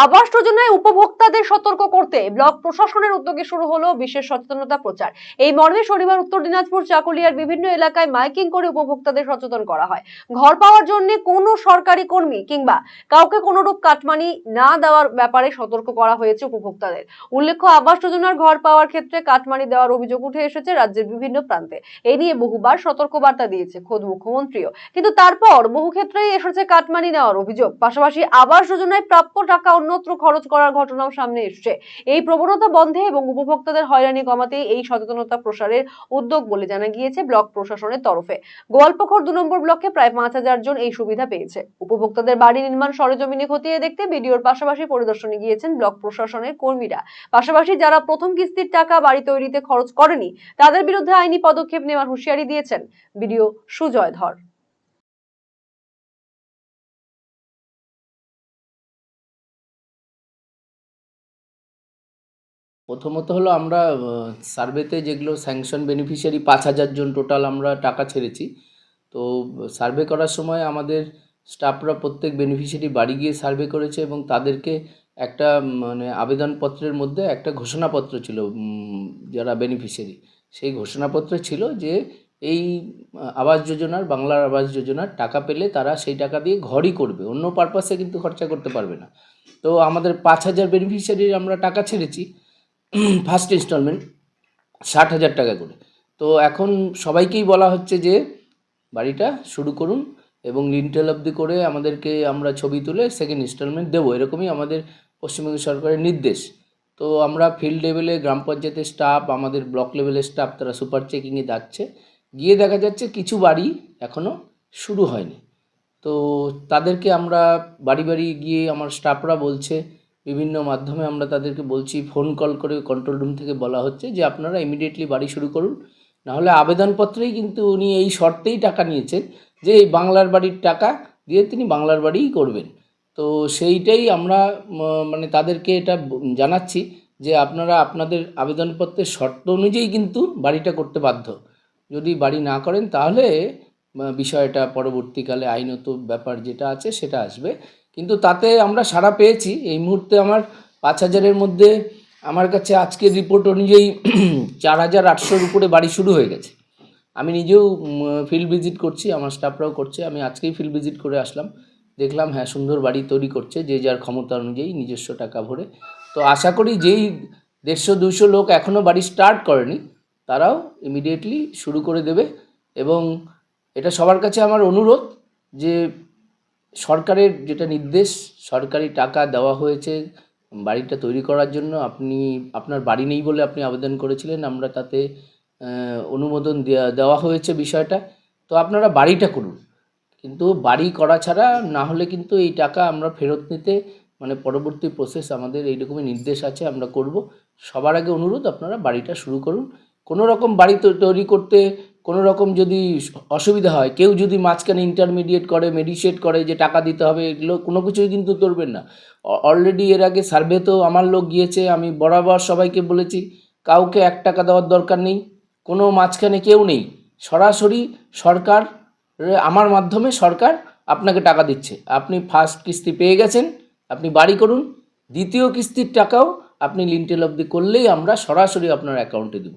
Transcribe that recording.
আবাস যোজনায় উপভোক্তাদের সতর্ক করতে ব্লক প্রশাসনের উদ্যোগে শুরু হলো বিশেষ সচেতনতা প্রচার। এই মর্মে শনিবার উত্তর দিনাজপুর চাকুলিয়ার বিভিন্ন এলাকায় মাইকিং করে উপভোক্তাদের সচেতন করা হয়। ঘর পাওয়ার জন্য কোনো সরকারি কর্মী কিংবা কাউকে কোনোরূপ কাটমানি না দেওয়ার ব্যাপারে সতর্ক করা হয়েছে উপভোক্তাদের। উল্লেখ্য, আবাস যোজনার ঘর পাওয়ার ক্ষেত্রে কাটমানি দেওয়ার অভিযোগ উঠে এসেছে রাজ্যের বিভিন্ন প্রান্তে। এই নিয়ে বহুবার সতর্কবার্তা দিয়েছে খোদ মুখ্যমন্ত্রীও, কিন্তু তারপর বহু ক্ষেত্রেই এসেছে কাটমানি নেওয়ার অভিযোগ। পাশাপাশি আবাস যোজনায় প্রাপ্য টাকা অন্যত্র খরচ করার ঘটনাও সামনে এসেছে। এই প্রবণতা বন্ধে এবং উপভোক্তাদের হয়রানি কমাতে এই সচেতনতা প্রসারের উদ্যোগ বলে জানা গিয়েছে ব্লক প্রশাসনের তরফে। গোয়ালপুকুর 2 নম্বর ব্লকে প্রায় 5000 জন এই সুবিধা পেয়েছে। উপভোক্তাদের বাড়ি নির্মাণ সরেজমিনে খতিয়ে দেখতে ভিডিওর পাশাপাশি পরিদর্শনে গিয়েছেন ব্লক প্রশাসনের কর্মীরা। পাশাপাশি যারা প্রথম কিস্তির টাকা বাড়ি তৈরিতে খরচ করেনি তাদের বিরুদ্ধে আইনি পদক্ষেপ নেওয়ার হুঁশিয়ারি দিয়েছেন বিডিও সুজয় ধর। প্রথমত হলো আমরা সার্ভেতে যেগুলো স্যাংশন বেনিফিশিয়ারি 5000 জন টোটাল আমরা টাকা ছেড়েছি। তো সার্ভে করার সময় আমাদের স্টাফরা প্রত্যেক বেনিফিশিয়ারি বাড়ি গিয়ে সার্ভে করেছে এবং তাদেরকে একটা মানে আবেদনপত্রের মধ্যে একটা ঘোষণাপত্র ছিল, যারা বেনিফিশিয়ারি সেই ঘোষণাপত্রে ছিল যে এই আবাস যোজনার, বাংলার আবাস যোজনার টাকা পেলে তারা সেই টাকা দিয়ে ঘরই করবে, অন্য পারপাসে কিন্তু খরচা করতে পারবে না। তো আমাদের 5000 বেনিফিশিয়ারির আমরা টাকা ছেড়েছি, ফার্স্ট ইনস্টলমেন্ট 60,000 টাকা করে। তো এখন সবাইকেই বলা হচ্ছে যে বাড়িটা শুরু করুন এবং লিন্টেল অবধি করে আমাদেরকে আমরা ছবি তুলে সেকেন্ড ইনস্টলমেন্ট দেবো, এরকমই আমাদের পশ্চিমবঙ্গ সরকারের নির্দেশ। তো আমরা ফিল্ড লেভেলে গ্রাম পঞ্চায়েতের স্টাফ, আমাদের ব্লক লেভেলের স্টাফ তারা সুপার চেকিংয়ে যাচ্ছে, গিয়ে দেখা যাচ্ছে কিছু বাড়ি এখনও শুরু হয়নি। তো তাদেরকে আমরা বাড়ি বাড়ি গিয়ে আমার স্টাফরা বলছে, বিভিন্ন মাধ্যমে আমরা তাদেরকে বলছি, ফোন কল করে কন্ট্রোল রুম থেকে বলা হচ্ছে যে আপনারা ইমিডিয়েটলি বাড়ি শুরু করুন, নাহলে আবেদনপত্রেই কিন্তু উনি এই শর্তেই টাকা নিয়েছেন যে এই বাংলার বাড়ির টাকা দিয়ে তিনি বাংলার বাড়িই করবেন। তো সেইটাই আমরা মানে তাদেরকে এটা জানাচ্ছি যে আপনারা আপনাদের আবেদনপত্রের শর্ত অনুযায়ী কিন্তু বাড়িটা করতে বাধ্য। যদি বাড়ি না করেন তাহলে বিষয়টা পরবর্তীকালে আইনত ব্যাপার যেটা আছে সেটা আসবে। কিন্তু তাতে আমরা সাড়া পেয়েছি। এই মুহূর্তে আমার 5000-এর মধ্যে আমার কাছে আজকের রিপোর্ট অনুযায়ী 4800-র উপরে বাড়ি শুরু হয়ে গেছে। আমি নিজেও ফিল্ড ভিজিট করছি, আমার স্টাফরাও করছে। আমি আজকেই ফিল্ড ভিজিট করে আসলাম, দেখলাম হ্যাঁ সুন্দর বাড়ি তৈরি করছে যে যার ক্ষমতা অনুযায়ী নিজস্ব টাকা ভরে। তো আশা করি যেই 150-200 লোক এখনও বাড়ি স্টার্ট করেনি তারাও ইমিডিয়েটলি শুরু করে দেবে। এবং এটা সবার কাছে আমার অনুরোধ যে সরকারের যেটা নির্দেশ, সরকারি টাকা দেওয়া হয়েছে বাড়িটা তৈরি করার জন্য। আপনি আপনার বাড়ি নেই বলে আপনি আবেদন করেছিলেন, আমরা তাতে অনুমোদন দেওয়া হয়েছে বিষয়টা। তো আপনারা বাড়িটা করুন, কিন্তু বাড়ি করা ছাড়া না হলে কিন্তু এই টাকা আমরা ফেরত নিতে মানে পরবর্তী প্রসেস আমাদের এইরকমই নির্দেশ আছে, আমরা করব। সবার আগে অনুরোধ আপনারা বাড়িটা শুরু করুন। কোনো রকম বাড়ি তৈরি করতে কোনো রকম যদি অসুবিধা হয়, কেউ যদি মাঝখানে ইন্টারমিডিয়েট করে, মেডিসিয়েট করে যে টাকা দিতে হবে, এগুলো কোনো কিছুই কিন্তু করবেন না। অলরেডি এর আগে সার্ভেতেও আমার লোক গিয়েছে, আমি বরাবর সবাইকে বলেছি কাউকে 1 টাকা দেওয়ার দরকার নেই, কোনো মাঝখানে কেউ নেই। সরাসরি সরকার, আমার মাধ্যমে সরকার আপনাকে টাকা দিচ্ছে। আপনি ফার্স্ট কিস্তি পেয়ে গেছেন, আপনি বাড়ি করুন। দ্বিতীয় কিস্তির টাকাও আপনি লিন্টেল অবধি করলেই আমরা সরাসরি আপনার অ্যাকাউন্টে দেব।